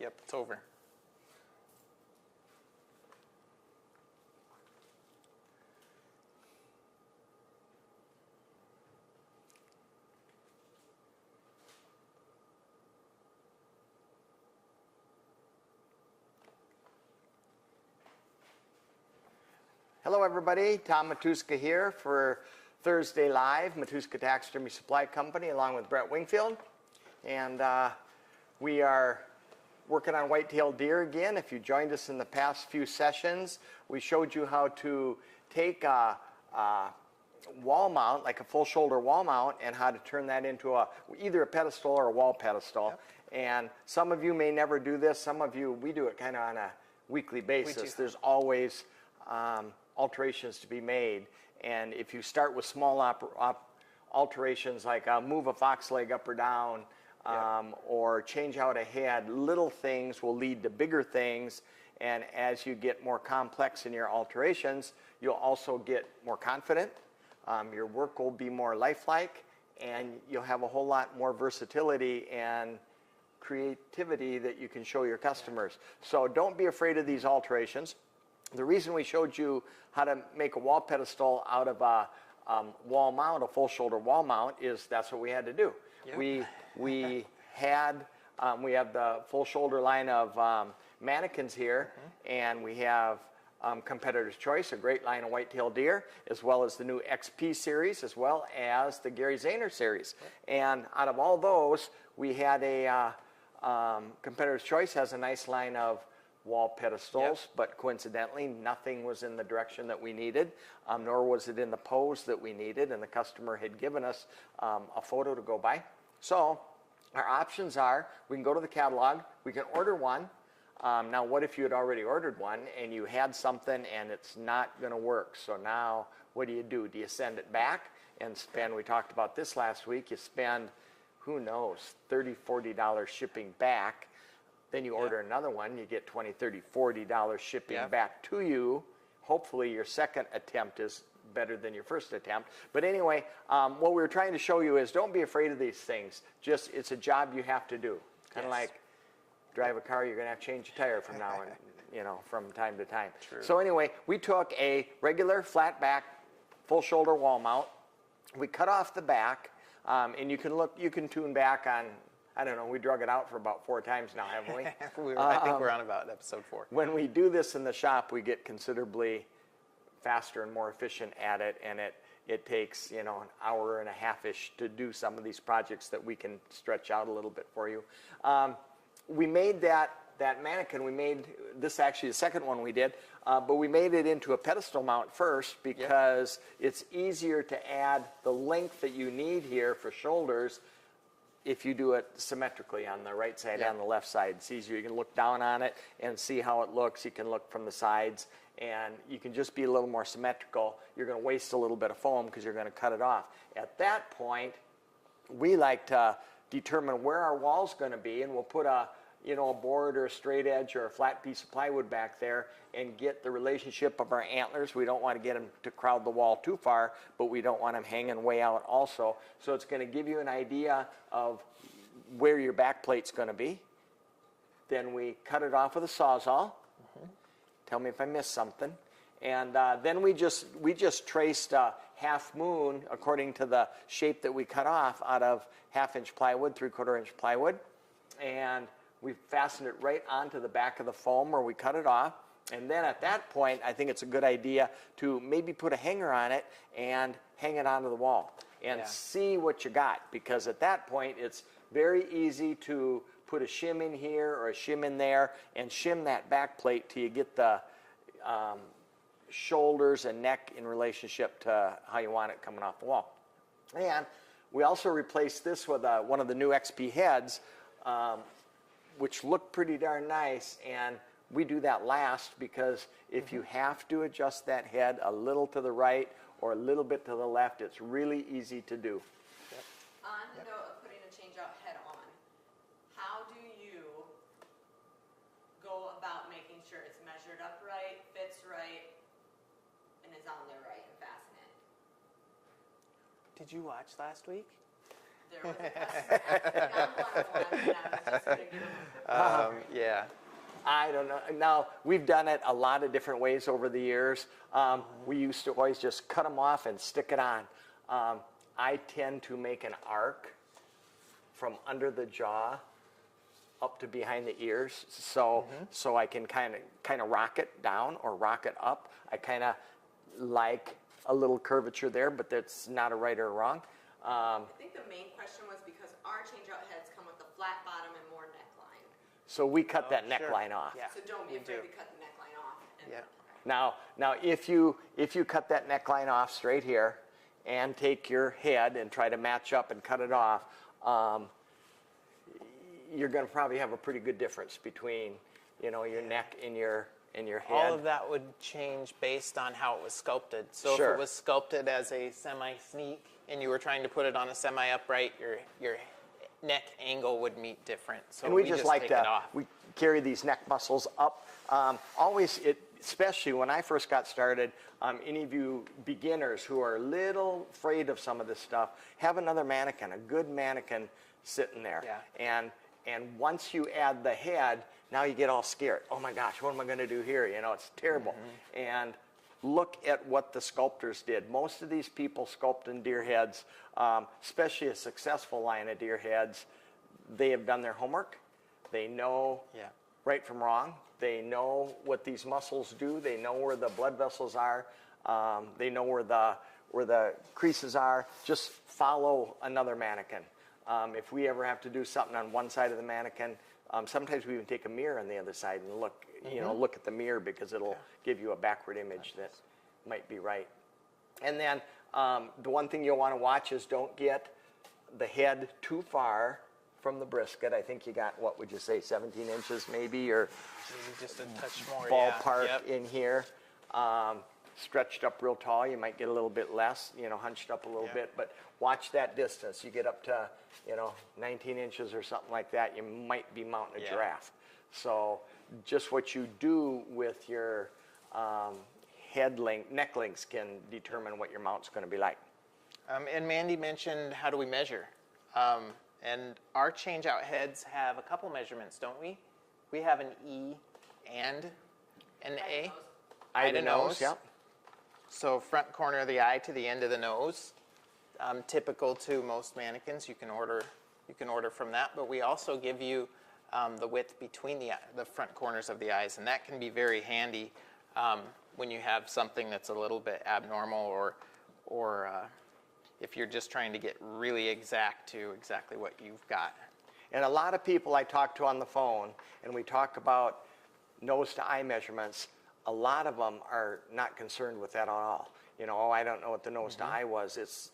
Yep, it's over. Hello everybody, Tom Matuska here for Thursday Live, Matuska Taxidermy Supply Company, along with Brett Wingfield. And we are working on white-tailed deer again. If you joined us in the past few sessions, we showed you how to take a wall mount, like a full shoulder wall mount, and how to turn that into either a pedestal or a wall pedestal. Yep. And some of you may never do this. Some of you, we do it kind of on a weekly basis. There's always alterations to be made, and if you start with small alterations like move a fox leg up or down, or change out a head, little things will lead to bigger things, and as you get more complex in your alterations, you'll also get more confident. Your work will be more lifelike, and you'll have a whole lot more versatility and creativity that you can show your customers. So don't be afraid of these alterations. The reason we showed you how to make a wall pedestal out of a wall mount, a full shoulder wall mount, is that's what we had to do. Yep. We have the full shoulder line of Manikins here, and we have Competitor's Choice, a great line of white-tailed deer, as well as the new XP series, as well as the Gary Zahner series. And out of all those, we had a Competitor's Choice has a nice line of wall pedestals, but coincidentally nothing was in the direction that we needed, nor was it in the pose that we needed, and the customer had given us a photo to go by. So our options are, we can go to the catalog, we can order one. Now what if you had already ordered one and you had something and it's not going to work? So now what do? Do you send it back and spend, we talked about this last week, you spend, who knows, $30, $40 shipping back. Then you order another one, you get $20, $30, $40 shipping back to you. Hopefully your second attempt is better than your first attempt. But anyway, what we were trying to show you is don't be afraid of these things. Just, it's a job you have to do. Kind of like drive a car, you're going to have to change your tire from now on, from time to time. True. So anyway, we took a regular flat back, full shoulder wall mount. We cut off the back, and you can tune back on, I don't know, we drug it out for about 4 times now, haven't we? I think we're on about episode 4. When we do this in the shop, we get considerably faster and more efficient at it, and it takes, an hour and a half-ish to do some of these projects that we can stretch out a little bit for you. We made that Manikin, we made this actually the second one we did, but we made it into a pedestal mount first because it's easier to add the length that you need here for shoulders if you do it symmetrically on the right side and the left side. It's easier. You can look down on it and see how it looks. You can look from the sides, and you can just be a little more symmetrical. You're going to waste a little bit of foam because you're going to cut it off. At that point, we like to determine where our wall's going to be, and we'll put a board or a straight edge or a flat piece of plywood back there and get the relationship of our antlers. We don't want to get them to crowd the wall too far, but we don't want them hanging way out also. So it's going to give you an idea of where your back plate's going to be. Then we cut it off with a Sawzall. Tell me if I missed something. And then we just traced a half moon according to the shape that we cut off out of 1/2-inch plywood, 3/4-inch plywood. And we fastened it right onto the back of the foam where we cut it off. And then at that point, I think it's a good idea to maybe put a hanger on it and hang it onto the wall and see what you got. Because at that point, it's very easy to put a shim in here or a shim in there and shim that back plate till you get the shoulders and neck in relationship to how you want it coming off the wall. And we also replaced this with one of the new XP heads, which look pretty darn nice, and we do that last because if you have to adjust that head a little to the right or a little bit to the left, it's really easy to do. On the note of putting a change-out head on, how do you go about making sure it's measured up right, fits right, and is on there right and fasten it? Did you watch last week? There was a customer asking on one-on-one, and I was just Yeah. I don't know. Now, we've done it a lot of different ways over the years. We used to always just cut them off and stick it on. I tend to make an arc from under the jaw up to behind the ears, so I can kind of rock it down or rock it up. I kind of like a little curvature there, but that's not a right or wrong. I think the main question was because our change-out heads come with a flat bottom and more neckline. So we cut that sure. neckline off. Yeah. So don't be we afraid do. to cut the neckline off. And Yeah. Now, if you cut that neckline off straight here, and take your head and try to match up and cut it off, you're going to probably have a pretty good difference between, your neck and your head. All of that would change based on how it was sculpted. So Sure. if it was sculpted as a semi-sneak and you were trying to put it on a semi-upright, your neck angle would meet different. So And we just like take to it off. we carry these neck muscles up. Especially when I first got started, any of you beginners who are a little afraid of some of this stuff, have another mannequin, a good mannequin sitting there. Yeah. And once you add the head, now you get all scared. Oh my gosh, what am I going to do here? It's terrible. And look at what the sculptors did. Most of these people sculpting deer heads, especially a successful line of deer heads, they have done their homework. They know right from wrong. They know what these muscles do. They know where the blood vessels are. They know where the creases are. Just follow another mannequin. If we ever have to do something on one side of the mannequin, sometimes we even take a mirror on the other side and look, look at the mirror, because it'll give you a backward image that might be right. And then the one thing you'll want to watch is don't get the head too far from the brisket. I think you got, what would you say, 17 inches maybe, or Maybe just a touch more. ballpark Yep. in here. Stretched up real tall, you might get a little bit less, hunched up a little bit, but watch that distance. You get up to, 19 inches or something like that, you might be mounting a giraffe. So just what you do with your head length, neck lengths can determine what your mount's going to be like. And Mandy mentioned, how do we measure? And our change-out heads have a couple measurements, don't we? We have an E and an A. Eye to nose, yep. So front corner of the eye to the end of the nose. Typical to most mannequins, you can order from that. But we also give you the width between the front corners of the eyes, and that can be very handy when you have something that's a little bit abnormal, or if you're just trying to get really exact to exactly what you've got. And a lot of people I talk to on the phone, and we talk about nose to eye measurements, a lot of them are not concerned with that at all. I don't know what the nose to eye was. It's,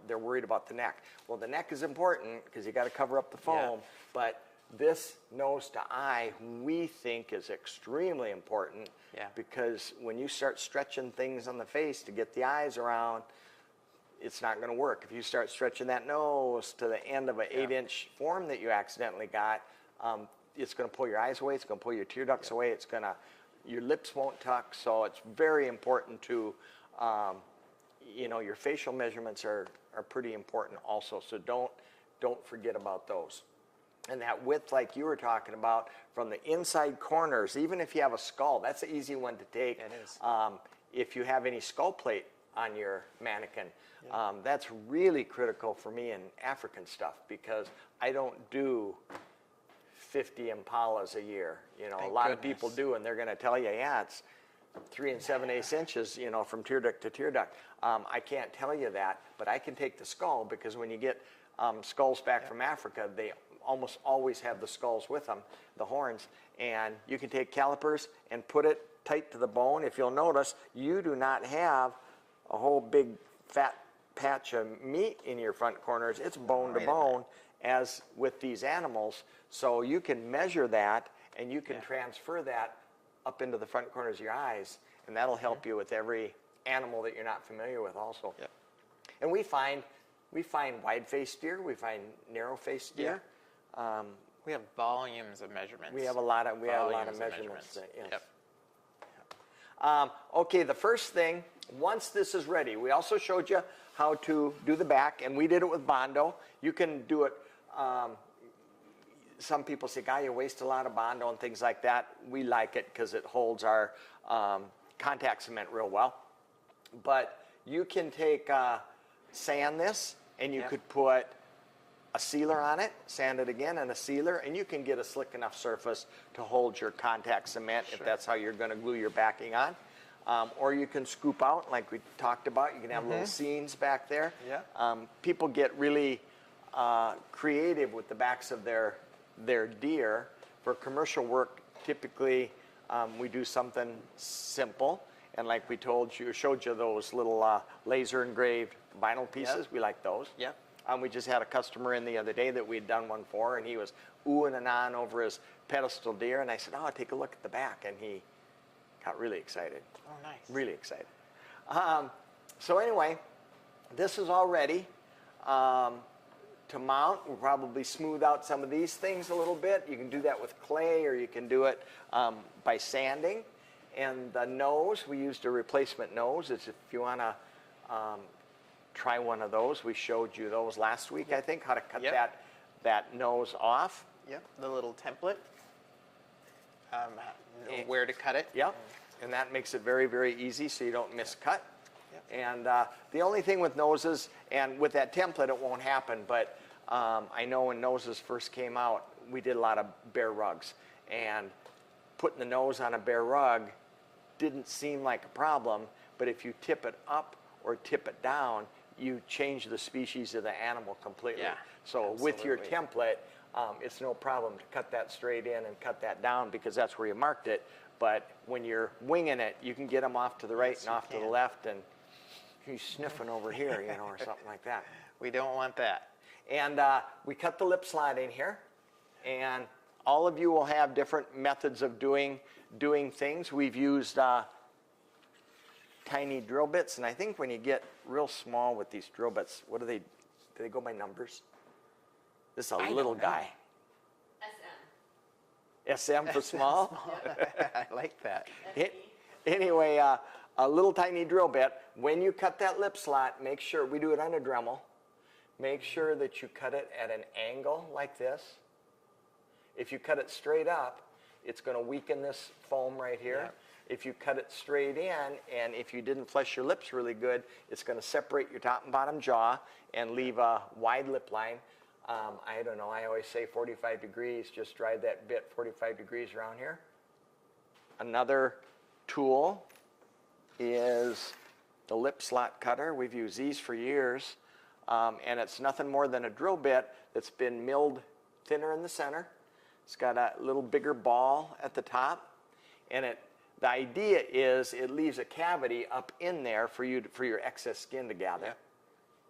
they're worried about the neck. Well, the neck is important because you got to cover up the foam, but this nose to eye we think is extremely important, because when you start stretching things on the face to get the eyes around, it's not going to work. If you start stretching that nose to the end of an 8-inch form that you accidentally got, it's going to pull your eyes away. It's going to pull your tear ducts away. It's going to, your lips won't tuck. So it's very important to, your facial measurements are pretty important also. So don't forget about those. And that width, like you were talking about, from the inside corners, even if you have a skull, that's an easy one to take. It is. If you have any skull plate on your mannequin, that's really critical for me in African stuff, because I don't do 50 impalas a year. A lot of people do, and they're going to tell you, it's 3 7/8 inches, from tear duct to tear duct. I can't tell you that, but I can take the skull, because when you get skulls back from Africa, they almost always have the skulls with them, the horns, and you can take calipers and put it tight to the bone. If you'll notice, you do not have a whole big fat patch of meat in your front corners. It's bone to bone, as with these animals. So you can measure that, and you can transfer that up into the front corners of your eyes, and that'll help you with every animal that you're not familiar with also. And we find wide-faced deer, we find narrow-faced deer. We have volumes of measurements. We have a lot of measurements. Okay, the first thing, once this is ready, we also showed you how to do the back, and we did it with Bondo. You can do it some people say, "Guy, you waste a lot of Bondo and things like that." We like it because it holds our contact cement real well. But you can take sand this, and you could put a sealer on it, sand it again, and a sealer, and you can get a slick enough surface to hold your contact cement if that's how you're going to glue your backing on. Or you can scoop out, like we talked about. You can have little seams back there. Yeah. People get really creative with the backs of their deer. For commercial work, typically we do something simple. And like we showed you those little laser engraved vinyl pieces. We like those. Yep. We just had a customer in the other day that we'd done one for, and he was oohing and ahhing over his pedestal deer. And I said, "Oh, take a look at the back." And he got really excited. Oh, nice. Really excited. So anyway, this is all ready to mount. We'll probably smooth out some of these things a little bit. You can do that with clay, or you can do it by sanding. And the nose, we used a replacement nose. It's if you want to try one of those. We showed you those last week, I think, how to cut that nose off. Yep, the little template, where to cut it. Yep, and that makes it very, very easy so you don't miscut. Yep. And the only thing with noses, and with that template it won't happen, but I know when noses first came out, we did a lot of bear rugs. And putting the nose on a bear rug didn't seem like a problem, but if you tip it up or tip it down, you change the species of the animal completely. Yeah, so with your template, it's no problem to cut that straight in and cut that down because that's where you marked it. But when you're winging it, you can get them off to the right and off to the left, and he's sniffing over here, you know, or something like that. We don't want that. And we cut the lip slot in here, and all of you will have different methods of doing things. We've used tiny drill bits, and I think when you get real small with these drill bits, do they go by numbers? This is a little guy. SM for small? I like that. Anyway, a little tiny drill bit. When you cut that lip slot, make sure, we do it on a Dremel, make sure that you cut it at an angle like this. If you cut it straight up, it's going to weaken this foam right here. Yep. If you cut it straight in, and if you didn't flesh your lips really good, it's going to separate your top and bottom jaw and leave a wide lip line. I don't know, I always say 45 degrees, just drive that bit 45 degrees around here. Another tool is the lip slot cutter. We've used these for years, and it's nothing more than a drill bit that's been milled thinner in the center. It's got a little bigger ball at the top, and the idea is it leaves a cavity up in there for your excess skin to gather. Yeah.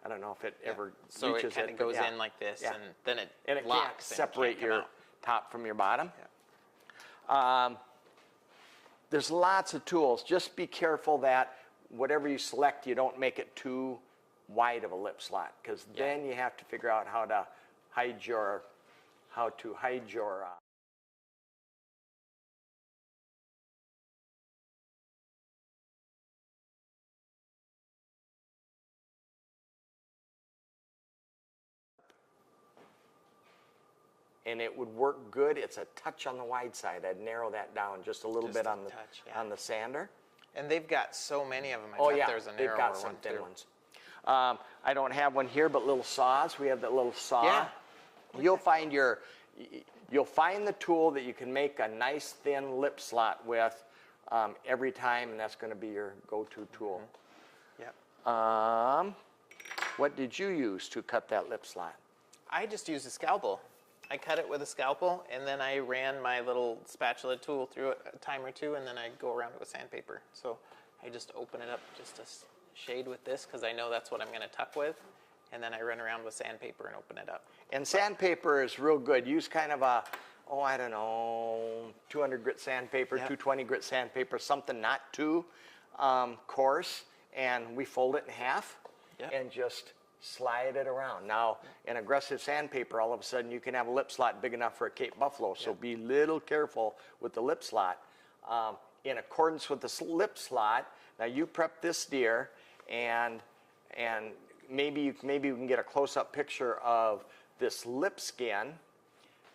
I don't know if it ever so reaches it kind of goes in like this, and then it can't locks separate and can't come your out. top from your bottom. Yeah. There's lots of tools. Just be careful that whatever you select, you don't make it too wide of a lip slot, because then you have to figure out how to hide your and it would work good. It's a touch on the wide side. I'd narrow that down just a little bit on the touch, on the sander. And they've got so many of them. Oh bet yeah, there's a they've got some one thin too. ones. I don't have one here, but little saws. We have that little saw. Yeah. You'll find the tool that you can make a nice thin lip slot with every time, and that's going to be your go-to tool. Yep. What did you use to cut that lip slot? I just used a scalpel. I cut it with a scalpel, and then I ran my little spatula tool through it a time or two, and then I go around it with sandpaper. So I just open it up just a shade with this, because I know that's what I'm going to tuck with, and then I run around with sandpaper and open it up. And sandpaper is real good. Use kind of a, 200 grit sandpaper, 220 grit sandpaper, something not too coarse, and we fold it in half and just slide it around. Now, in aggressive sandpaper, all of a sudden you can have a lip slot big enough for a Cape Buffalo, so be a little careful with the lip slot. In accordance with the lip slot, now you prep this deer, and maybe we can get a close-up picture of this lip skin.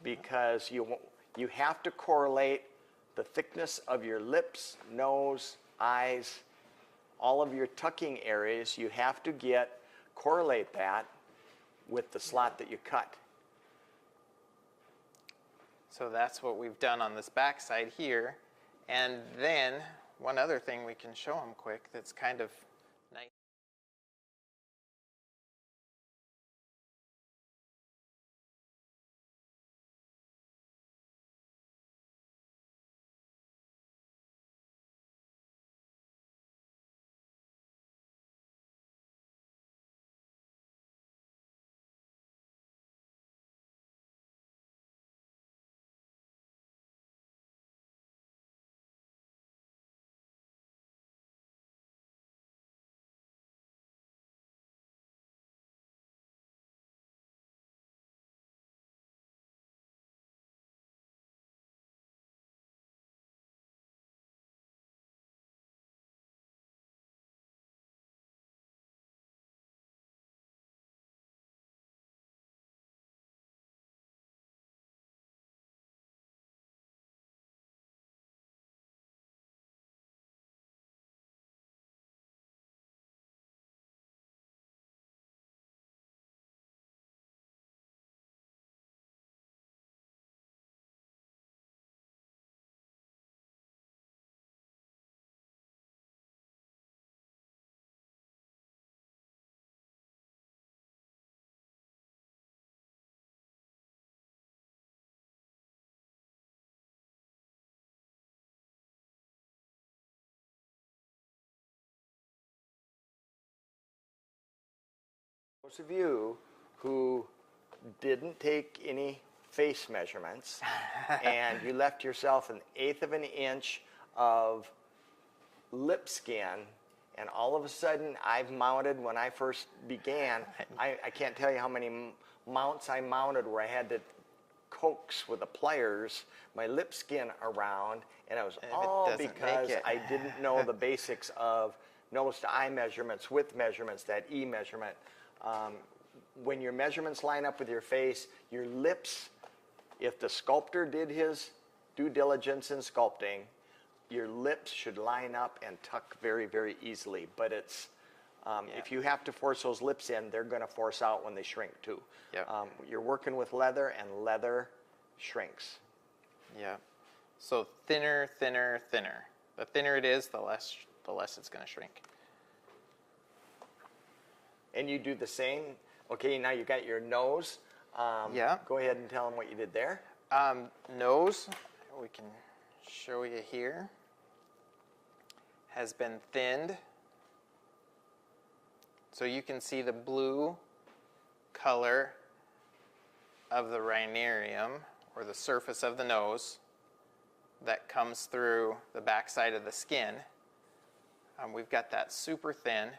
because you have to correlate the thickness of your lips, nose, eyes, all of your tucking areas. You have to correlate that with the slot that you cut. So that's what we've done on this back side here. And then one other thing we can show them quick that's kind of nice. Those of you who didn't take any face measurements and you left yourself 1/8 of an inch of lip skin, and all of a sudden I've mounted, when I first began, I can't tell you how many mounts I mounted where I had to coax with the pliers my lip skin around, and it was all because I didn't know the basics of nose to eye measurements, width measurements, that E measurement. When your measurements line up with your face, your lips, if the sculptor did his due diligence in sculpting, your lips should line up and tuck very, very easily. But it's, if you have to force those lips in, they're going to force out when they shrink too. Yep. You're working with leather, and leather shrinks. Yeah. So thinner, thinner, thinner. The thinner it is, the less it's going to shrink. And you do the same. Okay, now you got your nose. Yeah. Go ahead and tell them what you did there. Nose, we can show you here, has been thinned. So you can see the blue color of the rhinarium, or the surface of the nose, that comes through the backside of the skin. We've got that super thin,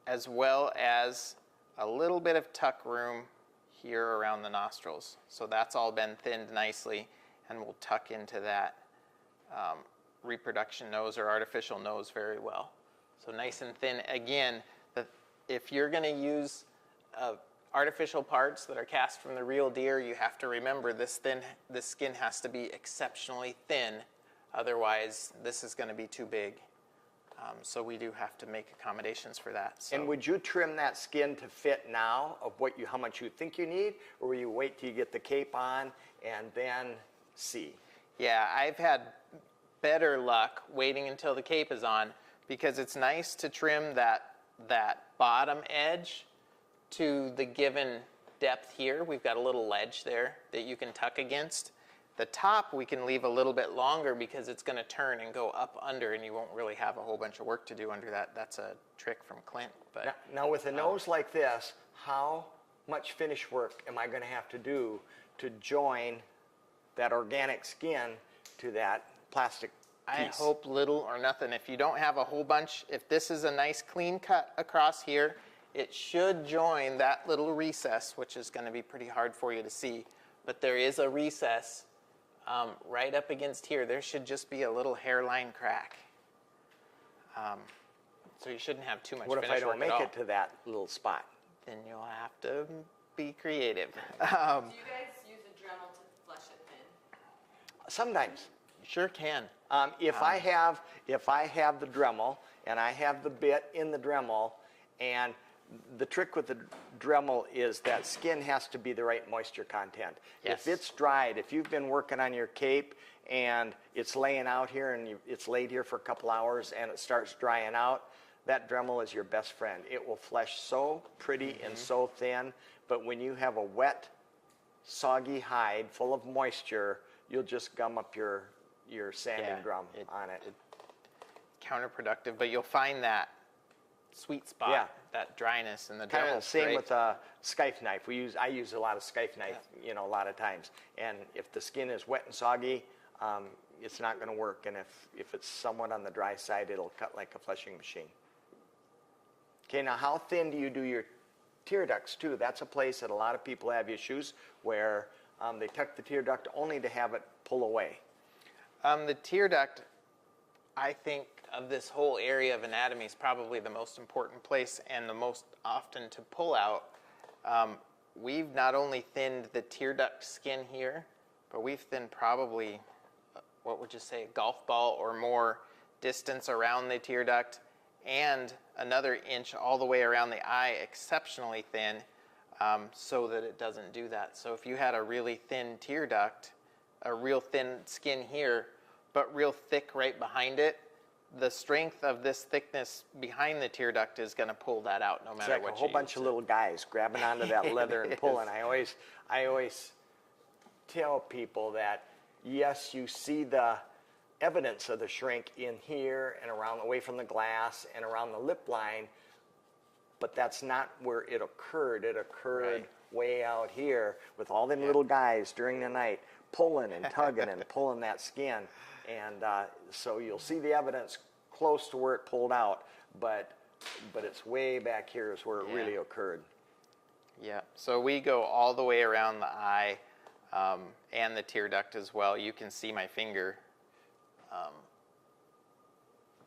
as well as a little bit of tuck room here around the nostrils. So that's all been thinned nicely, and will tuck into that reproduction nose or artificial nose very well. So nice and thin. Again, if you're going to use artificial parts that are cast from the real deer, you have to remember this skin has to be exceptionally thin. Otherwise, this is going to be too big. So we do have to make accommodations for that. So. And would you trim that skin to fit now of how much you think you need, or will you wait till you get the cape on and then see? Yeah, I've had better luck waiting until the cape is on, because it's nice to trim that bottom edge to the given depth here. We've got a little ledge there that you can tuck against. The top we can leave a little bit longer because it's going to turn and go up under, and you won't really have a whole bunch of work to do under that. That's a trick from Clint. But now with a nose like this, how much finish work am I going to have to do to join that organic skin to that plastic piece? I hope little or nothing. If you don't have a whole bunch, if this is a nice clean cut across here, it should join that little recess, which is going to be pretty hard for you to see. But there is a recess right up against here. There should just be a little hairline crack. So you shouldn't have too much finish work at all. What if I don't make it to that little spot? Then you'll have to be creative. Do you guys use a Dremel to Sometimes. You sure can. If I have the Dremel and I have the bit in the Dremel, and the trick with the Dremel is that skin has to be the right moisture content. Yes. If it's dried, if you've been working on your cape and it's laying out here and it's laid here for a couple hours and it starts drying out, that Dremel is your best friend. It will flesh so pretty and so thin, but when you have a wet, soggy hide full of moisture, you'll just gum up your sanding drum on it. Counterproductive, but you'll find that sweet spot, that dryness in the Kind Dremel. of same with a scythe knife. I use a lot of scythe knife, a lot of times. And if the skin is wet and soggy, it's not going to work. And if it's somewhat on the dry side, it'll cut like a fleshing machine. Okay, now how thin do you do your tear ducts too? That's a place that a lot of people have issues where they tuck the tear duct only to have it pull away. The tear duct, I think, of this whole area of anatomy is probably the most important place and the most often to pull out. We've not only thinned the tear duct skin here, but we've thinned probably, what would you say, a golf ball or more distance around the tear duct, and another inch all the way around the eye, exceptionally thin, so that it doesn't do that. So if you had a really thin tear duct, a real thin skin here, but real thick right behind it, the strength of this thickness behind the tear duct is going to pull that out no matter It's like what a whole you bunch use of little guys grabbing onto that leather and pulling. I always tell people that, yes, you see the evidence of the shrink in here and around, away from the glass and around the lip line, but that's not where it occurred. It occurred way out here with all them little guys during the night pulling and tugging and pulling that skin. And so you'll see the evidence close to where it pulled out, but it's way back here is where it really occurred. Yeah, so we go all the way around the eye and the tear duct as well. You can see my finger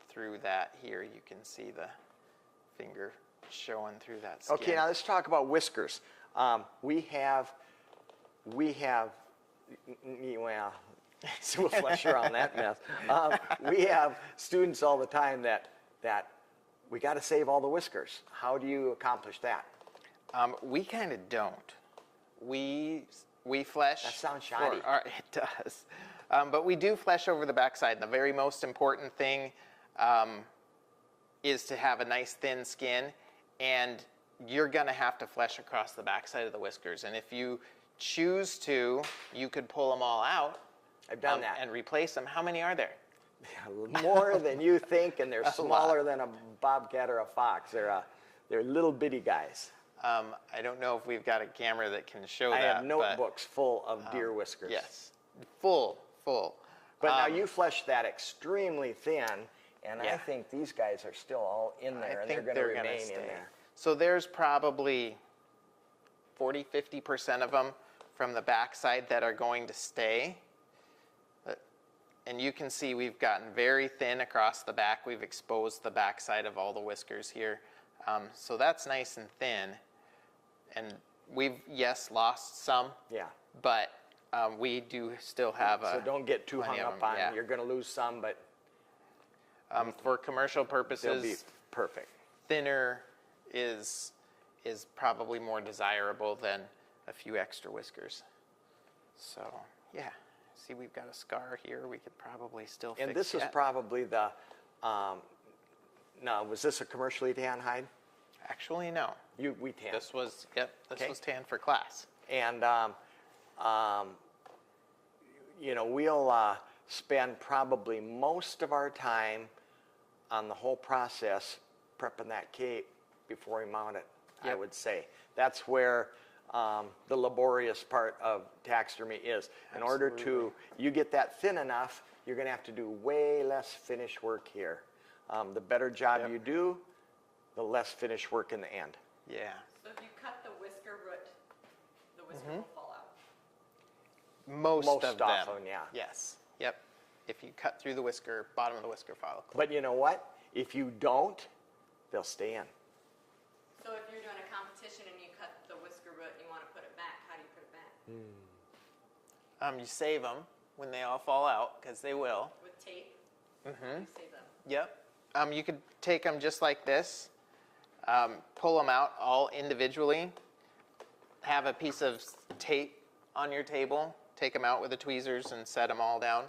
through that here. You can see the finger showing through that skin. Okay, now let's talk about whiskers. We have, well, so we'll flesh around that mess. We have students all the time that we got to save all the whiskers. How do you accomplish that? We kind of don't. We flesh. That sounds shoddy. It does. But we do flesh over the backside. The very most important thing is to have a nice thin skin, and you're going to have to flesh across the backside of the whiskers. And if you choose to, you could pull them all out. I've done that. And replace them. How many are there? More than you think, and they're smaller than a bobcat or a fox. They're little bitty guys. I don't know if we've got a camera that can show I that. have notebooks full of deer whiskers. Yes, full. But now you flesh that extremely thin, and I Yeah. think these guys are still all in there, and they're going to remain in there. So there's probably 40-50% of them from the backside that are going to stay. And you can see we've gotten very thin across the back. We've exposed the backside of all the whiskers here. So that's nice and thin. And we've, yes, lost some. Yeah. But we do still have So don't get too hung plenty of up them, on yeah. You're going to lose some, but for commercial they'll purposes, be perfect. thinner is probably more desirable than a few extra whiskers. So, yeah. See, we've got a scar here. We could probably still fix And this is yet. probably the, now, was this a commercially tan hide? Actually, no. We tan. This was, Okay. was tan for class. And, we'll spend probably most of our time on the whole process prepping that cape before we mount it, I Yep. would say. That's where the laborious part of taxidermy is. In order to, you get that thin enough, you're going to have to do way less finish work here. The better job you do, the less finish work in the end. Yeah. So if you cut the whisker root, the whisker will fall out. Most of them. often, yeah. Yes. Yep. If you cut through the whisker, bottom of the whisker follicle. But you know what? If you don't, they'll stay in. So if you're doing a competition and you cut the whisker root and you want to put it back, how do you put it back? You save them. when they all fall out, because they will. With tape? Mm-hmm. You save them. Yep. You could take them just like this, pull them out all individually, have a piece of tape on your table, take them out with the tweezers and set them all down.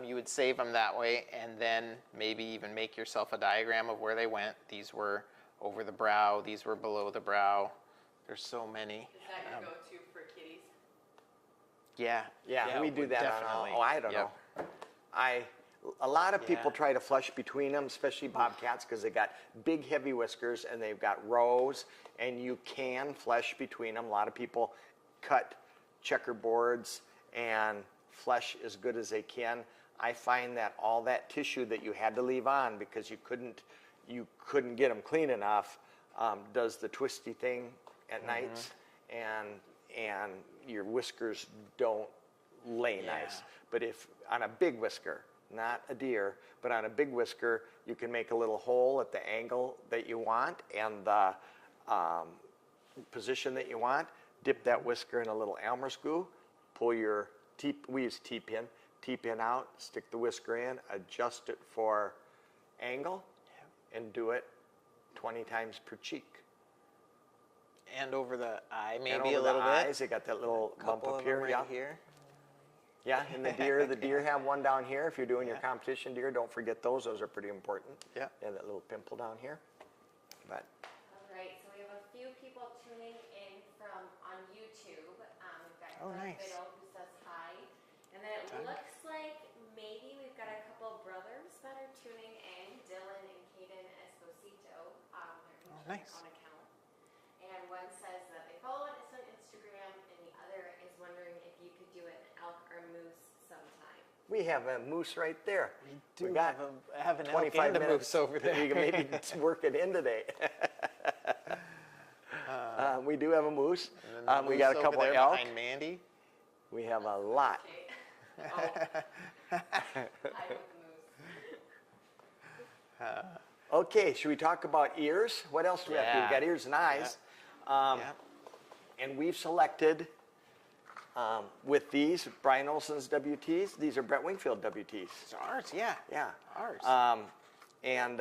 You would save them that way, and then maybe even make yourself a diagram of where they went. These were over the brow, these were below the brow. There's so many. Is that your go-to for kitties? Yeah. Yeah, we do that definitely. on all, I don't know. A lot of people Yeah. try to flush between them, especially bobcats, because they got big, heavy whiskers and they've got rows, and you can flush between them. A lot of people cut checkerboards and flush as good as they can. I find that all that tissue that you had to leave on because you couldn't get them clean enough does the twisty thing at nights, and your whiskers don't lay nice. But if on a big whisker, not a deer, but on a big whisker, you can make a little hole at the angle that you want and the position that you want. Dip that whisker in a little Elmer's glue, pull your we use T-pin out, stick the whisker in, adjust it for angle, and do it 20 times per cheek. And over the eye, maybe and a over little the bit. eyes, they got that little bump Couple up of here. them right here. Yeah, and the deer have one down here. If you're doing your Yeah. competition deer, don't forget those. Those are pretty important. Yeah. They have that little pimple down here. But All right, so we have a few people tuning in from on YouTube. We've got Oh, Glenn nice. Biddle who says hi, and then it Done. looks like maybe we've got a couple brothers that are tuning in, Dylan and Caden Esposito. They're each on nice. their own account, and one says that they follow us on Instagram, and the other is wondering if you could do an elk or moose sometime. we have a moose right there. Do we got have an elk 25 and a minutes moose over there. We can maybe work it in today. We do have a moose. And then the We got moose a over couple there elk. behind Mandy. We have a lot. Okay. Oh. Hi with the moose. Okay, should we talk about ears? What else do we have? Yeah. We've got ears and eyes. Yeah. And we've selected with these, Brian Olson's WTs. These are Brett Wingfield WTs. It's ours, yeah. Yeah. Ours. And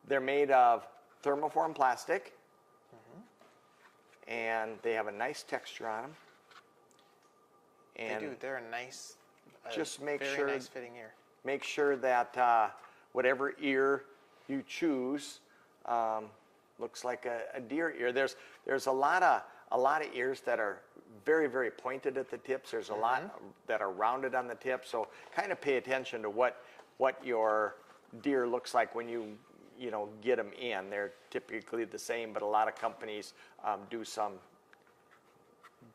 they're made of thermoform plastic. And they have a nice texture on them. They And do. They're a nice, just make very sure- nice fitting ear. make sure that whatever ear you choose looks like a deer ear. There's a lot of ears that are very, very pointed at the tips. There's a lot that are rounded on the tip. So kind of pay attention to what your deer looks like when you get them in. They're typically the same, but a lot of companies do some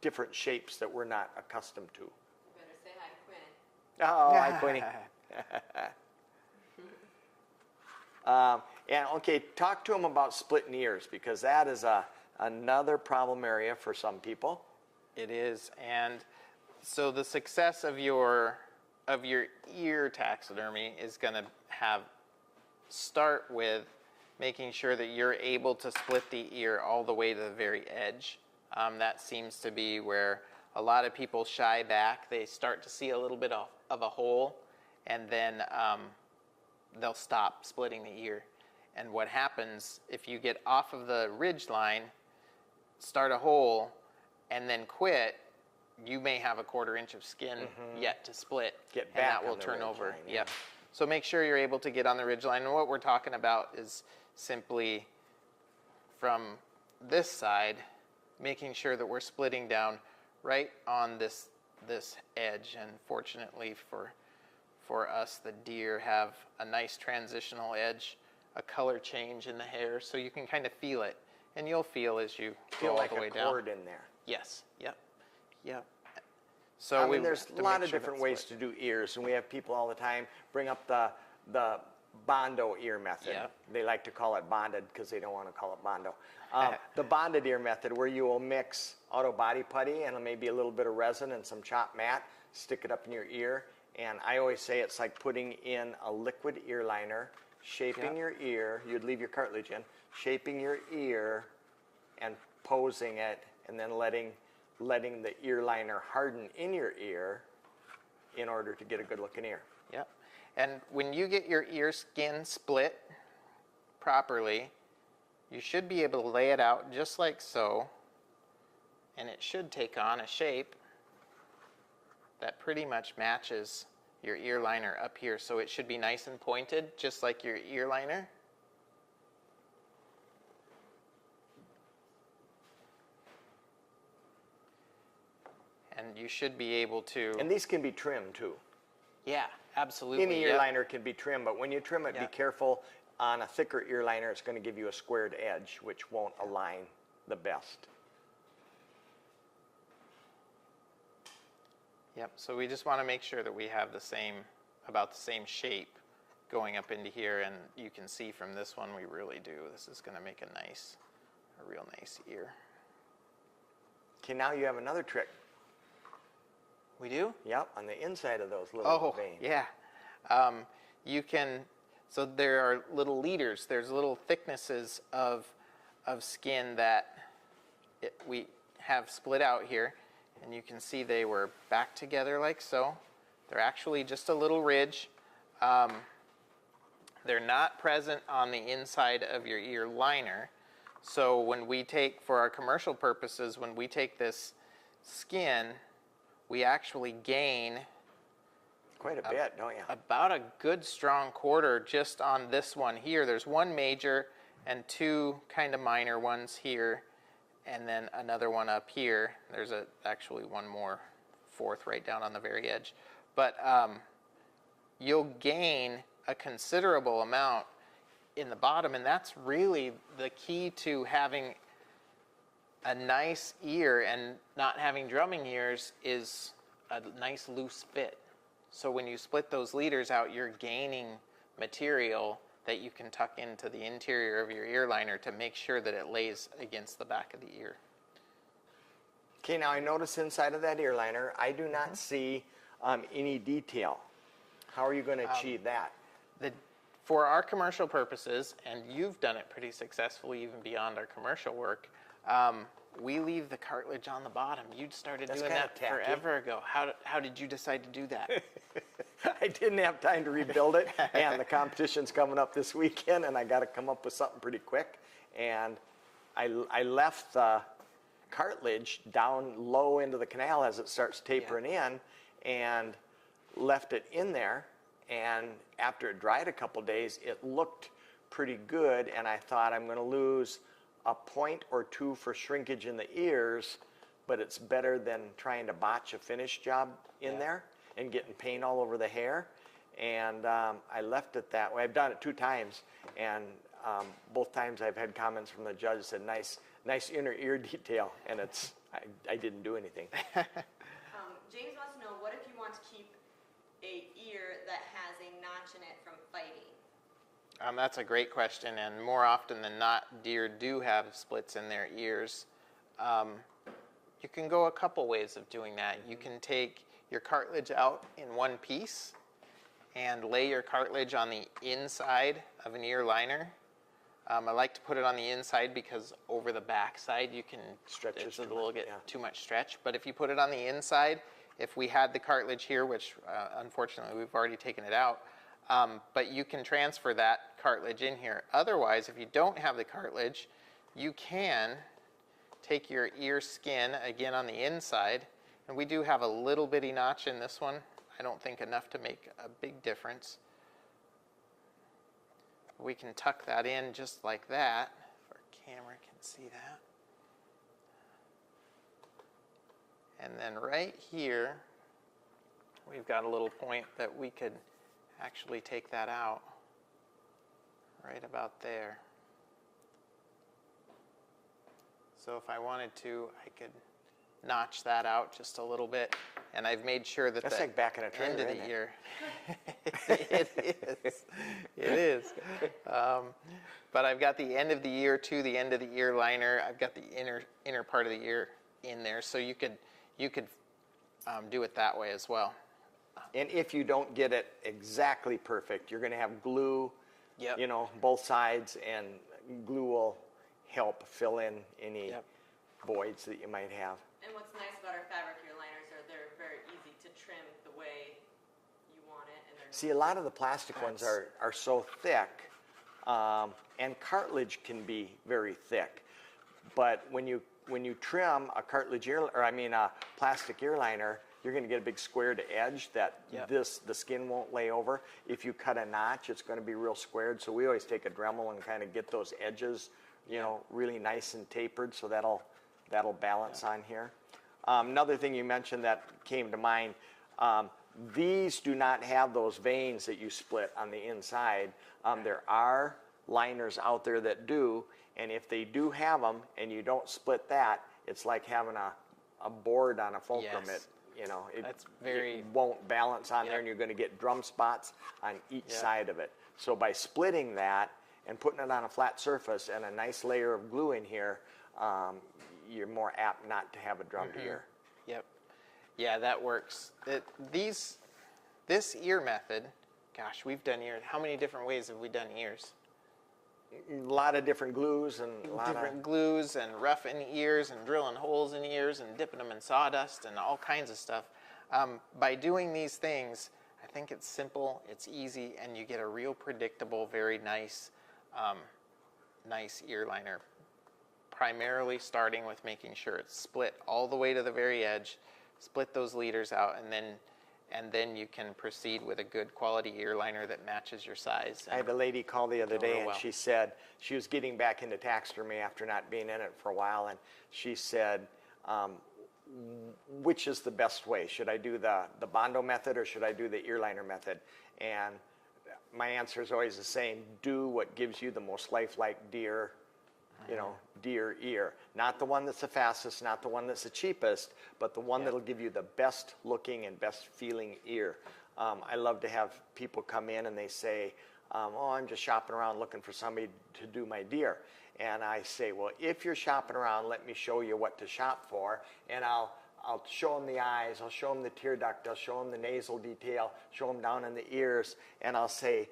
different shapes that we're not accustomed to. You better say hi, Quinn. Oh, hi, Queenie. And okay, talk to them about splitting ears, because that is another problem area for some people. It is, and so the success of your ear taxidermy is going to start with making sure that you're able to split the ear all the way to the very edge. That seems to be where a lot of people shy back. They start to see a little bit of a hole, and then they'll stop splitting the ear. And what happens if you get off of the ridge line, start a hole, and then quit, you may have a 1/4 inch of skin yet to split. Get and back that will on the turn ridge over. line, yeah. Yep. So make sure you're able to get on the ridge line. And what we're talking about is simply from this side, making sure that we're splitting down right on this edge. And fortunately for us, the deer have a nice transitional edge, a color change in the hair, so you can kind of feel it. And you'll feel as you go Feel all like the way a down. cord in there. Yes. Yep. Yep. So I we mean, there's have a to lot make of sure different that's ways split. to do ears, and we have people all the time bring up the Bondo ear method. Yep. They like to call it bonded because they don't want to call it Bondo. The bonded ear method, where you will mix auto body putty and maybe a little bit of resin and some chopped mat, stick it up in your ear, and I always say it's like putting in a liquid ear liner, shaping Yep. your ear. You'd leave your cartilage in, shaping your ear, and posing it, and then letting the ear liner harden in your ear in order to get a good looking ear. Yep. And when you get your ear skin split properly, you should be able to lay it out just like so, and it should take on a shape that pretty much matches your ear liner up here. So it should be nice and pointed, just like your ear liner. And you should be able to... And these can be trimmed too. Yeah, absolutely. Any ear Yep. liner can be trimmed, but when you trim it, be Yep. careful. On a thicker ear liner, it's going to give you a squared edge, which won't align the best. Yep, so we just want to make sure that we have the same, about the same shape going up into here, and you can see from this one we really do. This is going to make a real nice ear. Okay, now you have another trick. We do? Yep, on the inside of those little Oh, veins. yeah. You can, so there are little leaders. There's little thicknesses of skin that we have split out here. And you can see they were back together like so. They're actually just a little ridge. They're not present on the inside of your ear liner. So when we take, for our commercial purposes, when we take this skin, we actually gain Quite a bit, don't you? about a good strong quarter just on this one here. There's one major and two kind of minor ones here, and then another one up here. There's actually one more, fourth right down on the very edge. But you'll gain a considerable amount in the bottom, and that's really the key to having a nice ear and not having drumming ears is a nice loose fit. So when you split those leaders out, you're gaining material that you can tuck into the interior of your ear liner to make sure that it lays against the back of the ear. Okay, now I notice inside of that ear liner, I do not see any detail. How are you going to achieve that? For our commercial purposes, and you've done it pretty successfully even beyond our commercial work, we leave the cartilage on the bottom. You started That's doing kinda that tacky. forever ago. How did you decide to do that? I didn't have time to rebuild it, and the competition's coming up this weekend, and I got to come up with something pretty quick. And I left the cartilage down low into the canal as it starts tapering in, and left it in there. And after it dried a couple days, it looked pretty good, and I thought I'm going to lose a point or two for shrinkage in the ears, but it's better than trying to botch a finish job in there and getting paint all over the hair. And I left it that way. I've done it 2 times, and both times I've had comments from the judge that said, nice inner ear detail, and I didn't do anything. James wants to know, what if you want to keep a ear that has a notch in it from fighting? That's a great question, and more often than not, deer do have splits in their ears. You can go a couple ways of doing that. You can take your cartilage out in one piece and lay your cartilage on the inside of an ear liner. I like to put it on the inside because over the back side you can Stretches it's a too little much, bit yeah. too much stretch. But if you put it on the inside, if we had the cartilage here, which unfortunately we've already taken it out, but you can transfer that cartilage in here. Otherwise, if you don't have the cartilage, you can take your ear skin again on the inside, and we do have a little bitty notch in this one. I don't think enough to make a big difference. We can tuck that in just like that, if our camera can see that. And then right here, we've got a little point that we could actually take that out, right about there. So if I wanted to, I could notch that out just a little bit, and I've made sure that That's the like back in a trailer, end of isn't the it? ear. It is. It is. But I've got the end of the ear to the end of the ear liner. I've got the inner part of the ear in there, so you could do it that way as well. And if you don't get it exactly perfect, you're going to have glue, Yep. you know, both sides, and glue will help fill in any Yep. voids that you might have. And what's nice about our fabric ear liners are they're very easy to trim the way See, a lot of the plastic ones are so thick, and cartilage can be very thick. But when you trim a cartilage ear, or I mean a plastic ear liner, you're going to get a big squared edge that the skin won't lay over. If you cut a notch, it's going to be real squared. So we always take a Dremel and kind of get those edges, you know, really nice and tapered. So that'll balance on here. Another thing you mentioned that came to mind. These do not have those veins that you split on the inside. There are liners out there that do, and if they do have them and you don't split that, it's like having a board on a fulcrum. Yes. It won't balance on there, and you're going to get drum spots on each side of it. So by splitting that and putting it on a flat surface and a nice layer of glue in here, you're more apt not to have a drummed ear. Yep. Yeah, that works. This ear method, gosh, we've done ears. How many different ways have we done ears? A lot of different glues and glues and roughing ears and drilling holes in ears and dipping them in sawdust and all kinds of stuff. By doing these things, I think it's simple, it's easy, and you get a real predictable, very nice, nice ear liner. Primarily starting with making sure it's split all the way to the very edge, split those leaders out, and then you can proceed with a good quality ear liner that matches your size. I had a lady call the other day, and well. she said she was getting back into taxidermy after not being in it for a while, and she said, which is the best way? Should I do the Bondo method or should I do the ear liner method? And my answer is always the same: do what gives you the most lifelike deer, deer ear. Not the one that's the fastest, not the one that's the cheapest, but the one that'll give you the best looking and best feeling ear. I love to have people come in and they say, oh, I'm just shopping around looking for somebody to do my deer. And I say, well, if you're shopping around, let me show you what to shop for. And I'll show them the eyes, I'll show them the tear duct, I'll show them the nasal detail, show them down in the ears, and I'll say,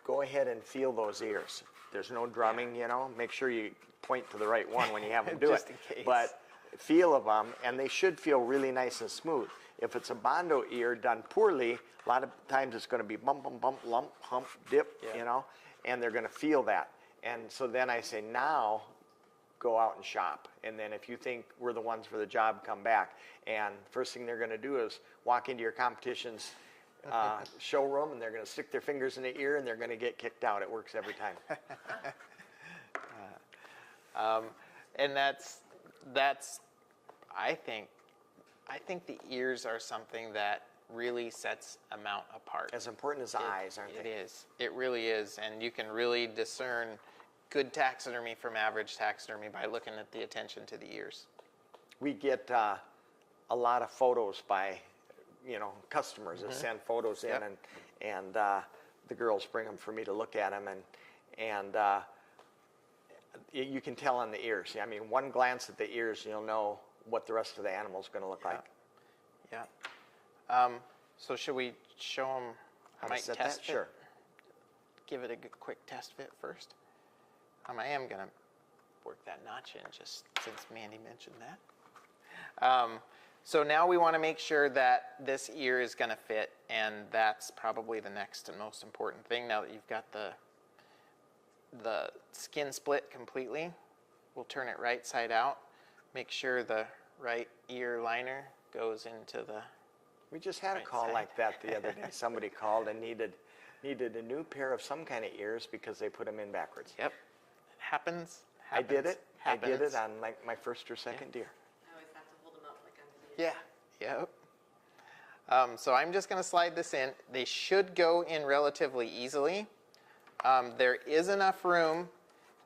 go ahead and feel those ears. There's no drumming, make sure you point to the right one when you have them do Just it. in case. But feel of them, and they should feel really nice and smooth. If it's a Bondo ear done poorly, a lot of times it's going to be bump, bump, bump, lump, hump, dip, and they're going to feel that. And so then I say, now go out and shop. And then if you think we're the ones for the job, come back. And first thing they're going to do is walk into your competition's showroom, and they're going to stick their fingers in the ear, and they're going to get kicked out. It works every time. And that's I think the ears are something that really sets a mount apart. As important as the eyes, aren't It they? is. It really is. And you can really discern good taxidermy from average taxidermy by looking at the attention to the ears. We get a lot of photos by, customers that send photos in, and the girls bring them for me to look at them, and you can tell on the ears. I mean, one glance at the ears, you'll know what the rest of the animal's going to look like. Yeah. So should we show them? How to set that? Sure. Give it a good, quick test fit first. I am going to work that notch in just since Mandy mentioned that. So now we want to make sure that this ear is going to fit, and that's probably the next and most important thing. Now that you've got the skin split completely, we'll turn it right side out. Make sure the right ear liner goes into the We just had a right call side. like that the other day. Somebody called and needed a new pair of some kind of ears because they put them in backwards. Yep, it happens. I did it. Happens. I did it on like my first or second deer. I always have to hold them up like I'm the Yeah, yep. So I'm just going to slide this in. They should go in relatively easily. There is enough room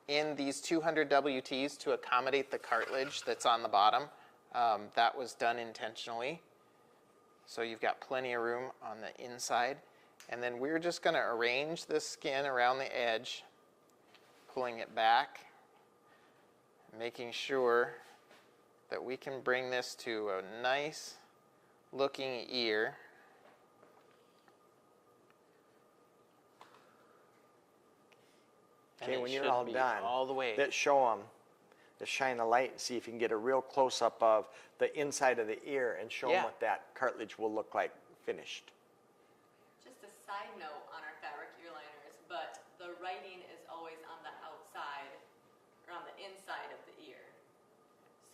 in these 200 WTs to accommodate the cartilage that's on the bottom. That was done intentionally. So you've got plenty of room on the inside. And then we're just going to arrange the skin around the edge, pulling it back, making sure that we can bring this to a nice looking ear. And Okay, it when you're should all be done, all the way. let's show them. Just shine the light and see if you can get a real close-up of the inside of the ear and show them Yeah. what that cartilage will look like finished. Just a side note on our fabric ear liners, but the writing is always on the outside or on the inside of the ear.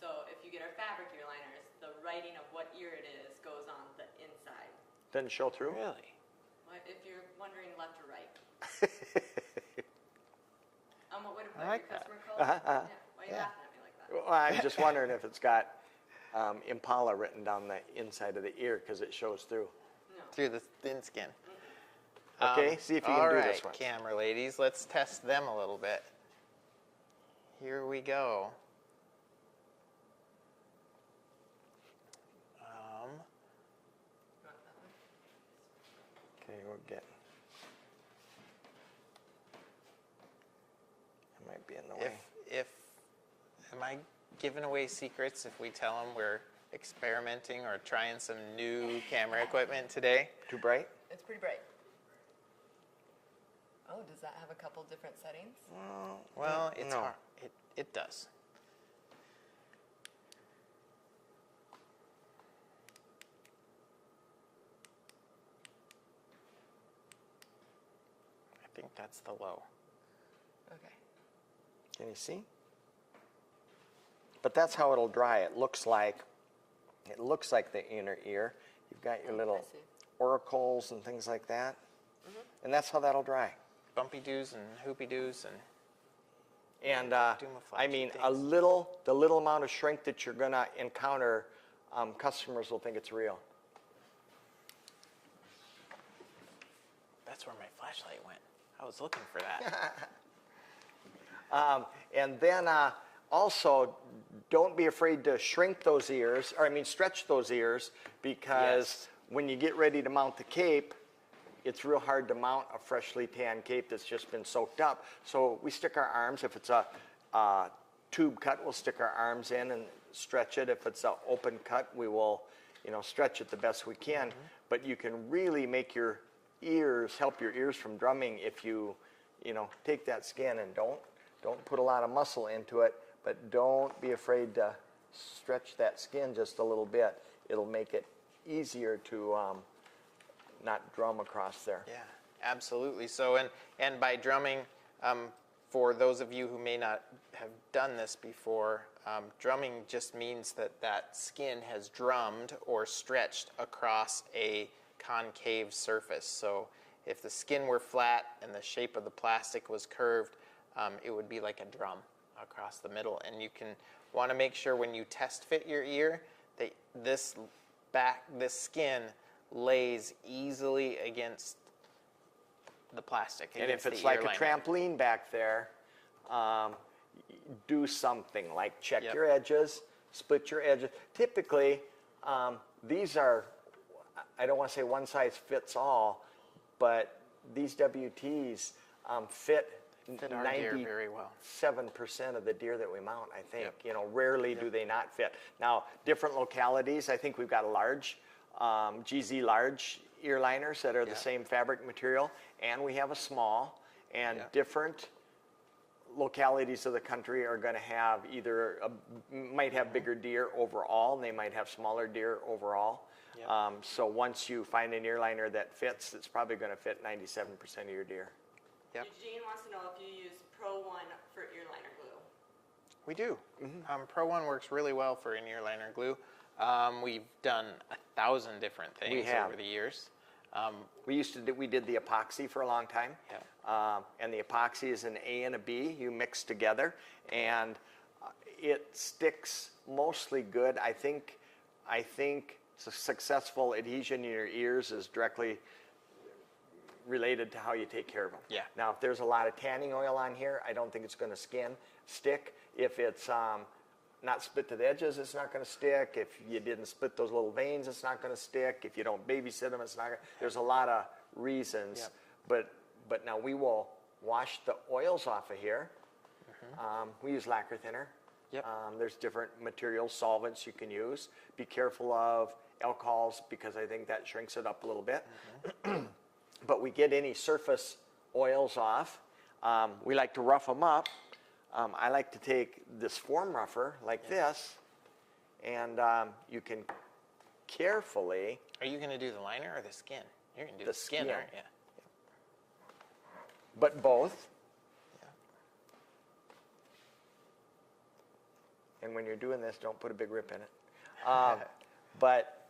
So if you get our fabric ear liners, the writing of what ear it is goes on the inside. Doesn't show through? Really? What, if you're wondering left or right. What I like your that. customer code? Yeah. Why are you laughing at me like that? Well, I'm just wondering if it's got Impala written down the inside of the ear because it shows through. No. Through the thin skin. Okay, see if you can all do right, this one. camera ladies, let's test them a little bit. Here we go. Okay, we'll get. It might be in the way. Am I giving away secrets if we tell them we're experimenting or trying some new camera equipment today? Too bright? It's pretty bright. Oh, does that have a couple different settings? Well, it's no. hard. It does. I think that's the low. Okay. Can you see? But that's how it'll dry. It looks like the inner ear. You've got your little see. oracles and things like that. And that's how that'll dry. Bumpy doos and hoopy doos and And Doom of I mean, flashy the things. little amount of shrink that you're gonna encounter, customers will think it's real. that's where my flashlight went. I was looking for that. And then also, don't be afraid to shrink those ears, or I mean, stretch those ears, because Yes. when you get ready to mount the cape, it's real hard to mount a freshly tanned cape that's just been soaked up. So we stick our arms, if it's a tube cut, we'll stick our arms in and stretch it. If it's an open cut, we will, stretch it the best we can. But you can really make your ears, help your ears from drumming if you, take that skin and don't put a lot of muscle into it, but don't be afraid to stretch that skin just a little bit. It'll make it easier to not drum across there. Yeah, absolutely. So, and by drumming, for those of you who may not have done this before, drumming just means that skin has drummed or stretched across a concave surface. So if the skin were flat and the shape of the plastic was curved, it would be like a drum across the middle. And you can want to make sure when you test fit your ear that this skin lays easily against the plastic. And if against it's the like ear a liner. trampoline back there, do something like check Yep. your edges, split your edges. Typically, these are, I don't want to say one size fits all, but these WTs fit Fit our deer very well. 97% of the deer that we mount, I think. Yep. Rarely do they not fit. Now, different localities, I think we've got a large, GZ large ear liners that are the Yeah. same fabric material, and we have a small, and Yeah. different localities of the country are going to have either, might have bigger deer overall, and they might have smaller deer overall. Yep. So once you find an ear liner that fits, it's probably going to fit 97% of your deer. Yep. Eugene wants to know if you use Pro One for ear liner glue. We do. Pro One works really well for an ear liner glue. We've done 1,000 different things have. over the years. We did the epoxy for a long time. Yeah. And the epoxy is an A and a B you mix together, and it sticks mostly good. I think successful adhesion in your ears is directly related to how you take care of them. Yeah. Now, if there's a lot of tanning oil on here, I don't think it's going to stick. If it's not split to the edges, it's not going to stick. If you didn't split those little veins, it's not going to stick. If you don't babysit them, it's not going to. There's a lot of reasons. Yep. But now we will wash the oils off of here. We use lacquer thinner. Yep. There's different materials, solvents you can use. Be careful of alcohols because I think that shrinks it up a little bit. But we get any surface oils off. We like to rough them up. I like to take this foam rougher like this, and you can carefully. Are you going to do the liner or the skin? You're going to do The the skin, skin. aren't you? but both. And when you're doing this, don't put a big rip in it. But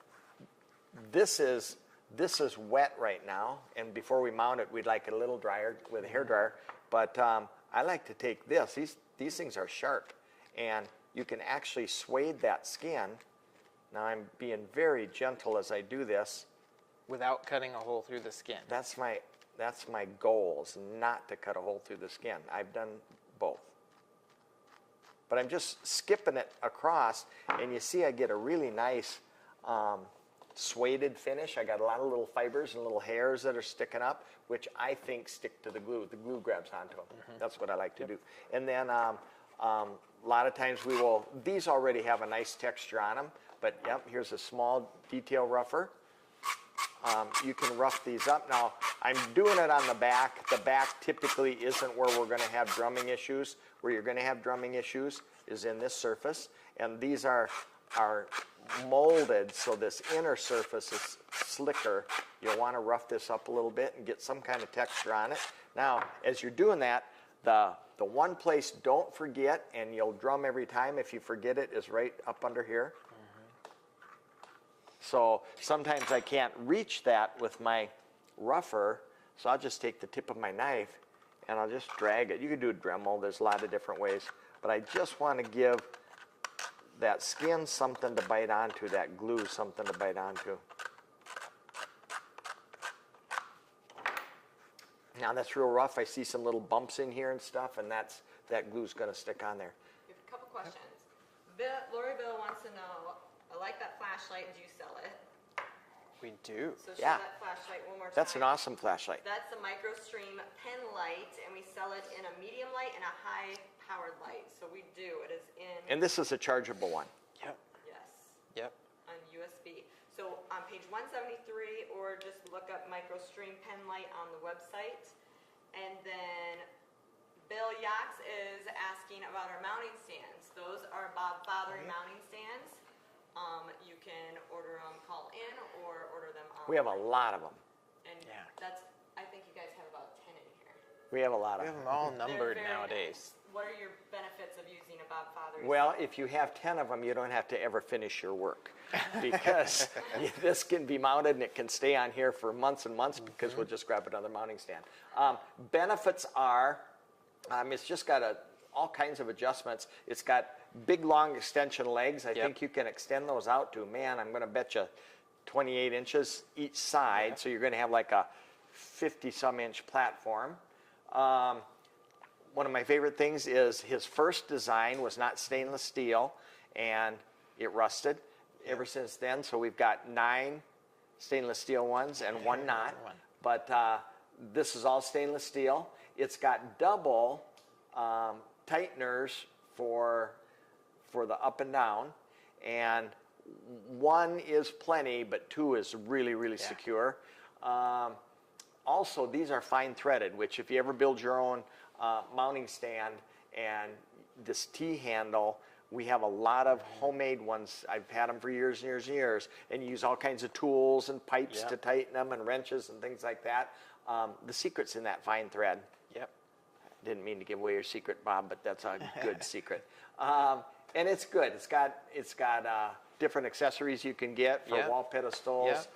this is wet right now, and before we mount it, we'd like it a little drier with a hairdryer. But I like to take this. These things are sharp, and you can actually suede that skin. Now I'm being very gentle as I do this. Without cutting a hole through the skin. That's my goal, is not to cut a hole through the skin. I've done both. But I'm just skipping it across, and you see I get a really nice sueded finish. I got a lot of little fibers and little hairs that are sticking up, which I think stick to the glue. The glue grabs onto them. That's what I like to do. And then a lot of times these already have a nice texture on them, but yep, here's a small detail rougher. You can rough these up. Now, I'm doing it on the back. The back typically isn't where we're going to have drumming issues. Where you're going to have drumming issues is in this surface. And these are molded, so this inner surface is slicker. You'll want to rough this up a little bit and get some kind of texture on it. Now, as you're doing that, the one place don't forget, and you'll drum every time if you forget it, is right up under here. So sometimes I can't reach that with my rougher, so I'll just take the tip of my knife and I'll just drag it. You can do a Dremel, there's a lot of different ways, but I just want to give that skin something to bite onto, that glue something to bite onto. Now that's real rough. I see some little bumps in here and stuff, and that glue's going to stick on there. We have a couple questions. Lori Bill wants to know, I like that flashlight. Do you sell it? We do. So show Yeah. that flashlight one more time. That's an awesome flashlight. That's the MicroStream Pen Light, and we sell it in a medium light and a high-powered light. So we do. It is in, And this is a chargeable one. Yep. yes, Yep. on USB. So on page 173, or just look up MicroStream Pen Light on the website. And then Bill Yax is asking about our mounting stands. Those are Bob Fothery mounting stands. You can order them, call in, or order them online. We have a lot of them. And Yeah. I think you guys have about 10 in here. We have a lot We of have them. them all They're numbered very nowadays. nice. What are your benefits of using a Bob Fothery? Well, if you have 10 of them, you don't have to ever finish your work, because this can be mounted and it can stay on here for months and months, because we'll just grab another mounting stand. Benefits are, it's just got all kinds of adjustments. It's got big, long extension legs. I think you can extend those out to, man, I'm going to bet you 28 inches each side. So you're going to have like a 50-some inch platform. One of my favorite things is his first design was not stainless steel, and it rusted ever since then. So we've got 9 stainless steel ones and 1 not. But this is all stainless steel. It's got double tighteners for the up and down, and 1 is plenty, but 2 is really, really secure. Also, these are fine threaded, which if you ever build your own mounting stand and this T-handle, we have a lot of homemade ones. I've had them for years and years and years, and you use all kinds of tools and pipes to tighten them, and wrenches and things like that. The secret's in that fine thread. Yep. Didn't mean to give away your secret, Bob, but that's a good secret. And it's good. It's got different accessories you can get for wall pedestals.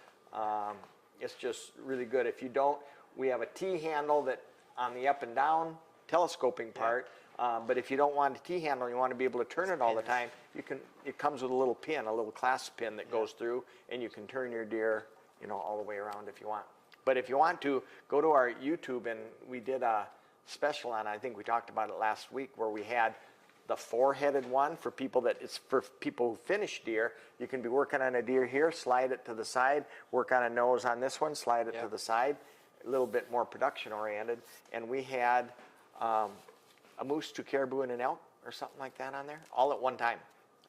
It's just really good. If you don't, we have a T-handle that on the up and down telescoping part. But if you don't want a T-handle, you want to be able to turn it all the time, you can. It comes with a little pin, a little clasp pin that goes through, and you can turn your deer, all the way around if you want. But if you want to, go to our YouTube, and we did a special on, I think we talked about it last week, where we had the 4-headed one for people who finish deer. You can be working on a deer here, slide it to the side, work on a nose on this one, slide it to the side, a little bit more production oriented. And we had a moose, 2 caribou, and an elk or something like that on there, all at one time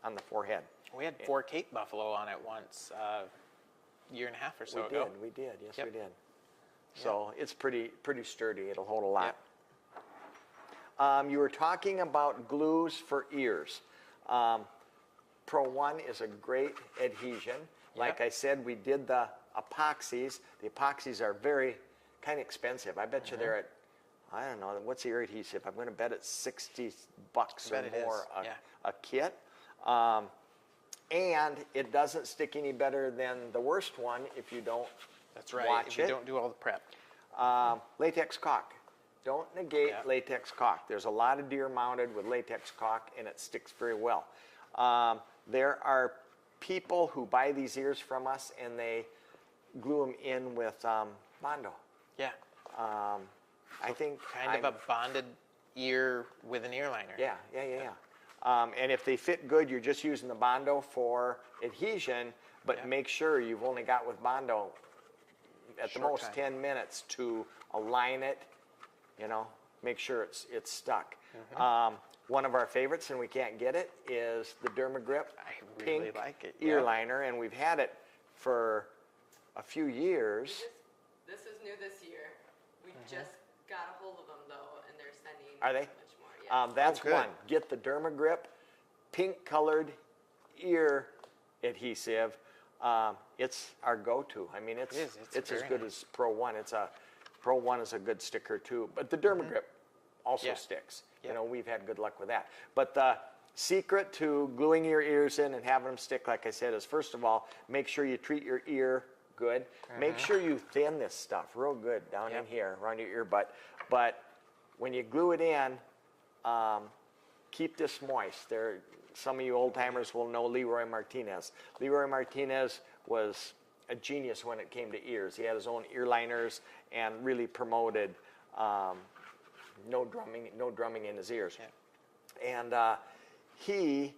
on the 4-head. We had 4 Cape buffalo on it once, a year and a half or so ago. We did, yes we did. So it's pretty sturdy, it'll hold a lot. You were talking about glues for ears. Pro 1 is a great adhesion. Like I said, we did the epoxies. The epoxies are very kind of expensive. I bet you they're at, I don't know, what's the ear adhesive? I'm going to bet it's $60 or more a kit. And it doesn't stick any better than the worst one if you don't That's right. watch If you it. don't do all the prep. Latex caulk. Don't negate latex caulk. There's a lot of deer mounted with latex caulk, and it sticks very well. There are people who buy these ears from us, and they glue them in with Bondo. Yeah. I think Kind of a bonded ear with an ear liner. Yeah. And if they fit good, you're just using the Bondo for adhesion, but make sure you've only got with Bondo at the most 10 minutes to align it, make sure it's stuck. One of our favorites, and we can't get it, is the Dermagrip I really pink like it. ear liner, and we've had it for a few years. This is new this year. We just got a hold of them though, and they're sending Are they? much more. Yes. That's good. one. Get the Dermagrip pink colored ear adhesive. It's our go-to. I mean, it's as very good as Pro One. Pro One is a good sticker too, but the Dermagrip also sticks. We've had good luck with that. But the secret to gluing your ears in and having them stick, like I said, is first of all, make sure you treat your ear good. Make sure you thin this stuff real good down in here around your ear butt. But when you glue it in, keep this moist. Some of you old timers will know Leroy Martinez. Leroy Martinez was a genius when it came to ears. He had his own ear liners and really promoted no drumming in his ears. Yeah. And he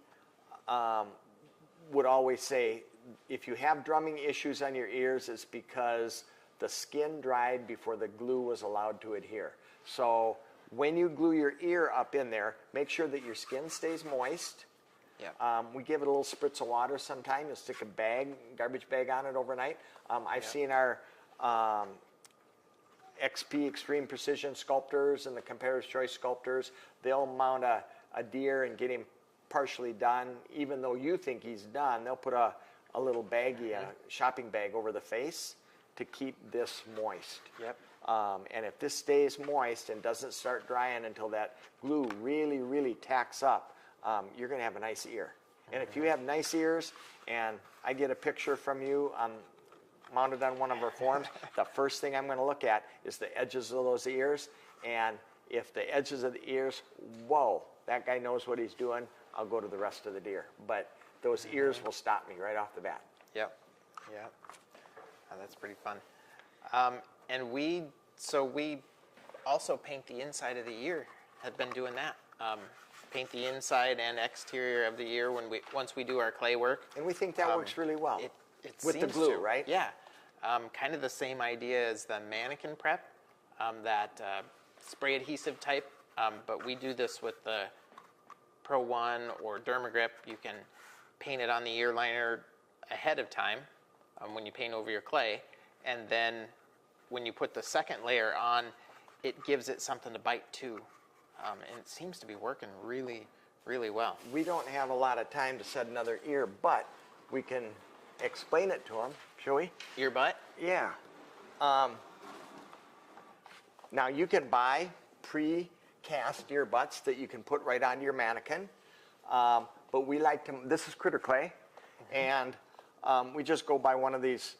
would always say, if you have drumming issues on your ears, it's because the skin dried before the glue was allowed to adhere. So when you glue your ear up in there, make sure that your skin stays moist. Yeah. We give it a little spritz of water sometime. You'll stick a garbage bag on it overnight. I've seen our XP Extreme Precision sculptors and the Comparator's Choice sculptors. They'll mount a deer and get him partially done. Even though you think he's done, they'll put a little baggie, a shopping bag over the face to keep this moist. Yep. And if this stays moist and doesn't start drying until that glue really, really tacks up, you're going to have a nice ear. And if you have nice ears, and I get a picture from you mounted on one of our forms, the first thing I'm going to look at is the edges of those ears. And if the edges of the ears, whoa, that guy knows what he's doing, I'll go to the rest of the deer. But those ears will stop me right off the bat. Yep. Oh, that's pretty fun. And we also paint the inside of the ear. Have been doing that. Paint the inside and exterior of the ear once we do our clay work. And we think that works really well. It with the seems glue, to. right? Yeah. Kind of the same idea as the Manikin prep, that spray adhesive type, but we do this with the Pro One or Dermagrip. You can paint it on the ear liner ahead of time when you paint over your clay, and then when you put the second layer on, it gives it something to bite to, and it seems to be working really, really well. We don't have a lot of time to set another ear, but we can explain it to them, shall we? Ear butt? Yeah. Now you can buy pre-cast ear butts that you can put right onto your Manikin, but we like to, this is critter clay, and we just go buy one of these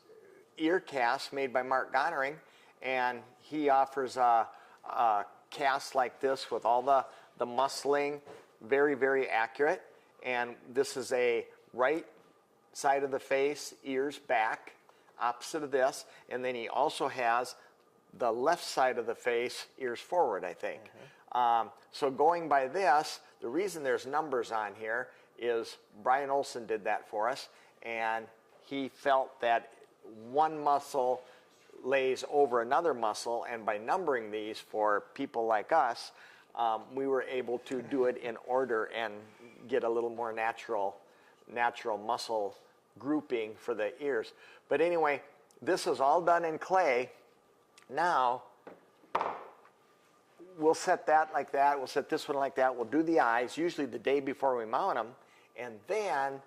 ear casts made by Mark Gonnering, and he offers a cast like this with all the muscling, very, very accurate, and this is a right side of the face, ears back, opposite of this, and then he also has the left side of the face, ears forward, I think. So going by this, the reason there's numbers on here is Brian Olson did that for us, and he felt that one muscle lays over another muscle, and by numbering these for people like us, we were able to do it in order and get a little more natural muscle grouping for the ears. But anyway, this is all done in clay. Now, we'll set that like that, we'll set this one like that, we'll do the eyes, usually the day before we mount them, and then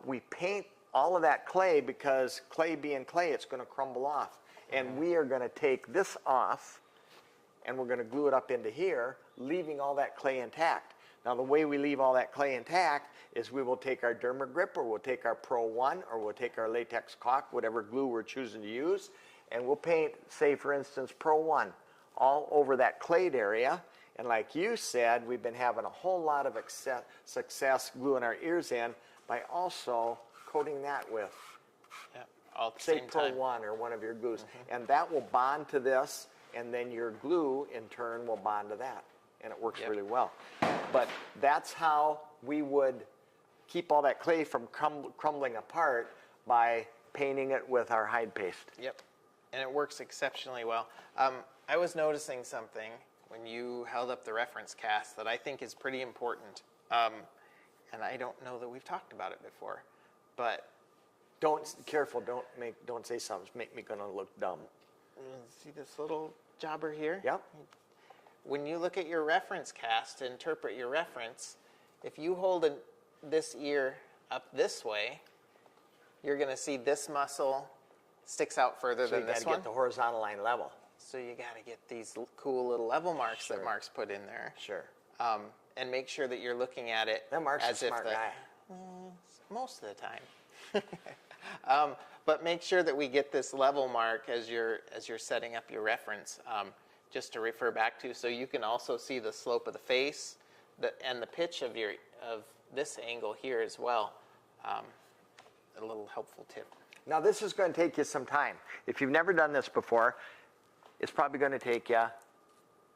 we paint all of that clay, because clay being clay, it's going to crumble off. And we are going to take this off, and we're going to glue it up into here, leaving all that clay intact. Now, the way we leave all that clay intact is we will take our Derma Grip, or we'll take our Pro 1, or we'll take our latex caulk, whatever glue we're choosing to use, and we'll paint, say, for instance, Pro 1 all over that clayed area. And like you said, we've been having a whole lot of success gluing our ears in by also coating that with, all at the say, same Pro time. 1 or one of your glues. And that will bond to this, and then your glue, in turn, will bond to that. And it works really well. But that's how we would keep all that clay from crumbling apart, by painting it with our hide paste. Yep, and it works exceptionally well. I was noticing something when you held up the reference cast that I think is pretty important, and I don't know that we've talked about it before, but Don't say something to make me gonna look dumb. see this little jobber here? Yep. When you look at your reference cast to interpret your reference, if you hold this ear up this way, you're going to see this muscle sticks out further So you than got this to one. get the horizontal line level. So you got to get these cool little level marks Sure. that Mark's put in there. Sure. And make sure that you're looking at it That Mark's as a if smart the, guy. most of the time. But make sure that we get this level mark as you're setting up your reference, just to refer back to, so you can also see the slope of the face and the pitch of this angle here as well. A little helpful tip. Now this is going to take you some time. If you've never done this before, it's probably going to take you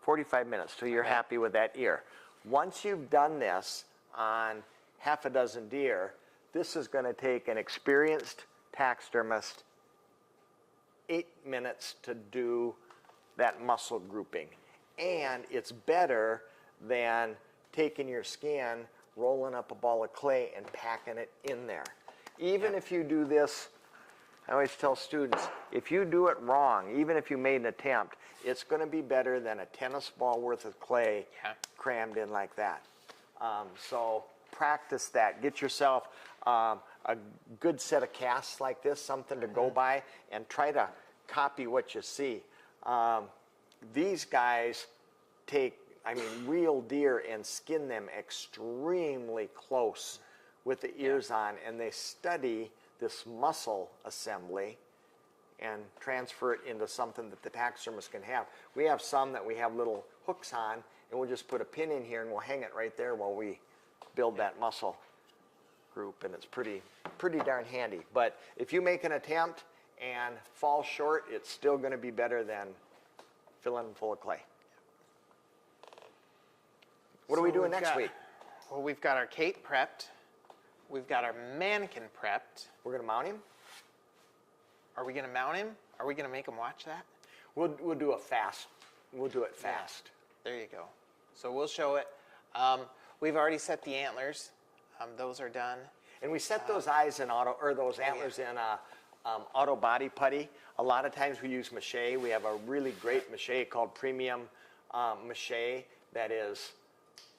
45 minutes till you're happy with that ear. Once you've done this on half a dozen deer, this is going to take an experienced taxidermist 8 minutes to do that muscle grouping. And it's better than taking your skin, rolling up a ball of clay, and packing it in there. Even if you do this, I always tell students, if you do it wrong, even if you made an attempt, it's going to be better than a tennis ball worth of clay crammed in like that. So practice that. Get yourself a good set of casts like this, something to go by, and try to copy what you see. These guys take, real deer and skin them extremely close with the ears on, and they study this muscle assembly and transfer it into something that the taxidermist can have. We have some that we have little hooks on, and we'll just put a pin in here and we'll hang it right there while we build that muscle group, and it's pretty darn handy. But if you make an attempt and fall short, it's still going to be better than filling them full of clay. What are we doing next week? Well, we've got our cape prepped. We've got our mannequin prepped. We're going to mount him? Are we going to mount him? Are we going to make him watch that? We'll do it fast. We'll do it fast. There you go. So we'll show it. We've already set the antlers. Those are done. And we set those eyes in those antlers in auto body putty. A lot of times we use mache. We have a really great mache called Premium Mache that is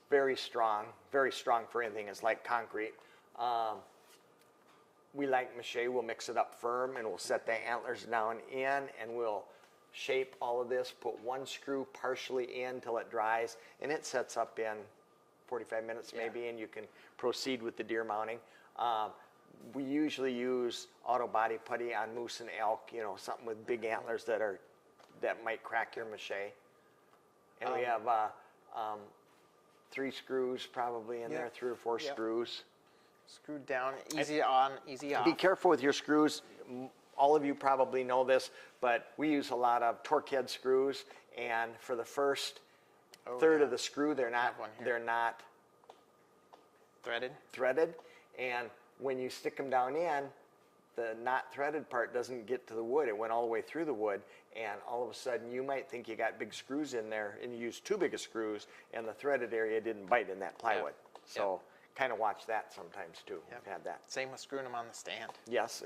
very strong for anything. It's like concrete. We like mache. We'll mix it up firm, and we'll set the antlers down in, and we'll shape all of this, put one screw partially in till it dries, and it sets up in 45 minutes maybe, and you can proceed with the deer mounting. We usually use auto body putty on moose and elk, something with big antlers that might crack your mache. And we have 3 screws probably in there, 3 or 4 screws. Screwed down, easy on, easy off. Be careful with your screws. All of you probably know this, but we use a lot of torque head screws, and for the first third of the screw, they're not threaded, and when you stick them down in, the not threaded part doesn't get to the wood. It went all the way through the wood, and all of a sudden you might think you got big screws in there, and you used too big of screws, and the threaded area didn't bite in that plywood. So kind of watch that sometimes too. I've had that. Same with screwing them on the stand. Yes.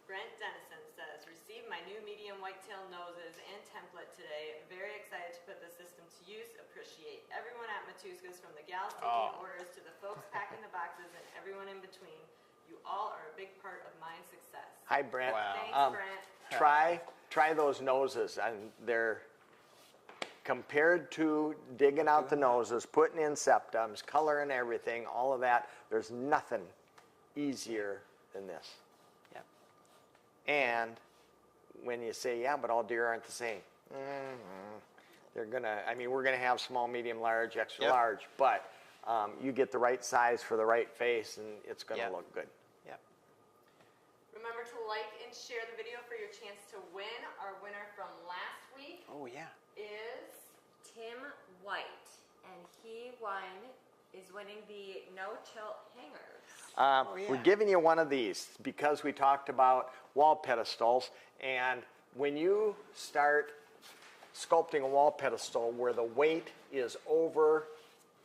Brent Dennison says, received my new medium whitetail noses and template today. Very excited to put the system to use. Appreciate everyone at Matuska's, from the gals taking orders to the folks packing the boxes and everyone in between. You all are a big part of my success. Hi, Brent. Wow. Thanks, Brent. Try those noses, and they're compared to digging out the noses, putting in septums, coloring everything, all of that. There's nothing easier than this. Yep. And when you say, yeah, but all deer aren't the same. They're gonna. I mean, we're gonna have small, medium, large, extra Yep. large, but you get the right size for the right face, and it's gonna Yep. look good. Yep. Remember to like and share the video for your chance to win. Our winner from last week Oh yeah. is Tim White, and he is winning the no-tilt hangers. yeah. We're giving you one of these because we talked about wall pedestals, and when you start sculpting a wall pedestal where the weight is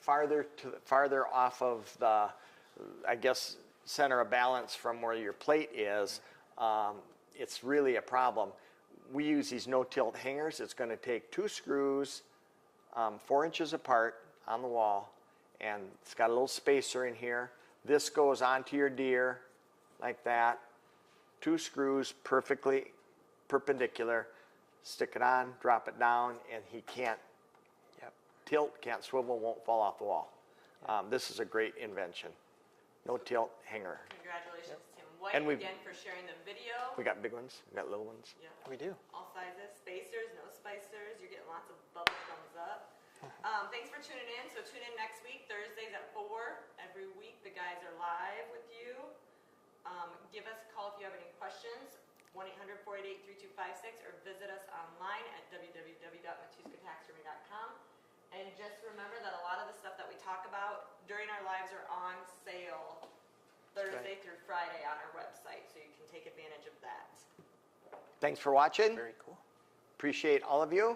farther off of the, I guess, center of balance from where your plate is, it's really a problem. We use these no-tilt hangers. It's going to take 2 screws 4 inches apart on the wall, and it's got a little spacer in here. This goes onto your deer like that. 2 screws perfectly perpendicular. Stick it on, drop it down, and he can't Yep. tilt, can't swivel, won't fall off the wall. This is a great invention. No tilt hanger. congratulations, Tim White, And again for sharing the video. We got big ones, we got little ones. Yeah. We do. All sizes, spacers, no spicers. You're getting lots of bubble thumbs up. Thanks for tuning in. So tune in next week, Thursdays at 4. Every week the guys are live with you. Give us a call if you have any questions. 1-800-488-3256 or visit us online at www.matuskataxidermy.com. And just remember that a lot of the stuff that we talk about during our lives are on sale Thursday through Friday on our website, so you can take advantage of that. Thanks for watching. Very cool. Appreciate all of you.